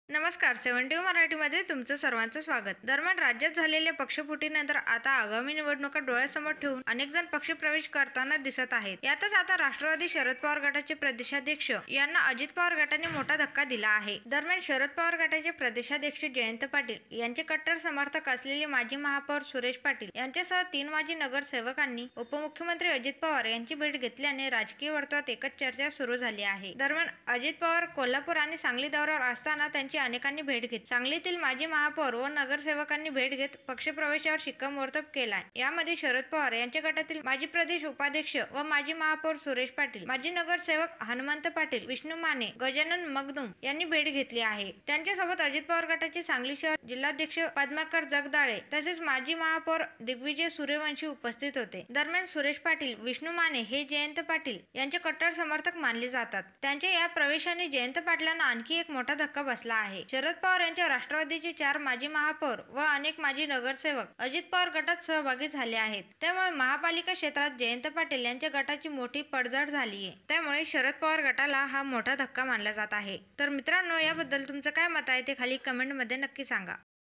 नमस्कार. 72 मराठीमध्ये तुमचं सर्वांचं स्वागत. दरम्यान राज्यात झालेल्या पक्षफुटीनंतर आता आगामी निवडणुका डोळ्यासमोर ठेवून अनेक जण पक्षप्रवेश करताना दिसत आहेत. यातच आता राष्ट्रवादी शरद पवार गटाचे प्रदेशाध्यक्ष यांना अजित पवार गटाने मोठा धक्का दिला आहे. दरम्यान शरद पवार गटाचे प्रदेशाध्यक्ष जयंत पाटील यांचे कट्टर समर्थक असलेले माजी महापौर सुरेश पाटील यांच्यासह 3 माजी नगरसेवकांनी उपमुख्यमंत्री अजित पवार यांची भेट घेतल्याने राजकीय वर्तुळात एकच चर्चा सुरू झाली आहे. दरम्यान अजित पवार कोल्हापूर आणि सांगली दौऱ्यावर असताना त्यांची अनेकांनी भेट घेत सांगलीतील माजी महापौर व नगरसेवकांनी भेट घेत पक्षप्रवेशावर शिक्कामोर्तब केलाय. यामध्ये शरद पवार यांच्या गटातील माजी प्रदेश उपाध्यक्ष व माजी महापौर सुरेश पाटील, माजी नगरसेवक हनुमंत पाटील, विष्णू माने, गजानन मगदुम यांनी भेट घेतली आहे. त्यांच्यासोबत अजित पवार गटाचे सांगली शहर जिल्हाध्यक्ष पद्माकर जगदाळे तसेच माजी महापौर दिग्विजय सूर्यवंशी उपस्थित होते. दरम्यान सुरेश पाटील, विष्णू माने हे जयंत पाटील यांचे कट्टर समर्थक मानले जातात. त्यांच्या या प्रवेशाने जयंत पाटलांना आणखी एक मोठा धक्का बसला आहे. शरद पवार यांच्या राष्ट्रवादीचे 4 माजी महापौर व अनेक माजी नगरसेवक अजित पवार गटात सहभागी झाले आहेत. त्यामुळे महापालिका क्षेत्रात जयंत पाटील यांच्या गटाची मोठी पडझड झाली आहे. त्यामुळे शरद पवार गटाला हा मोठा धक्का मानला जात आहे. तर मित्रांनो, याबद्दल तुमचं काय मत आहे ते खाली कमेंटमध्ये नक्की सांगा.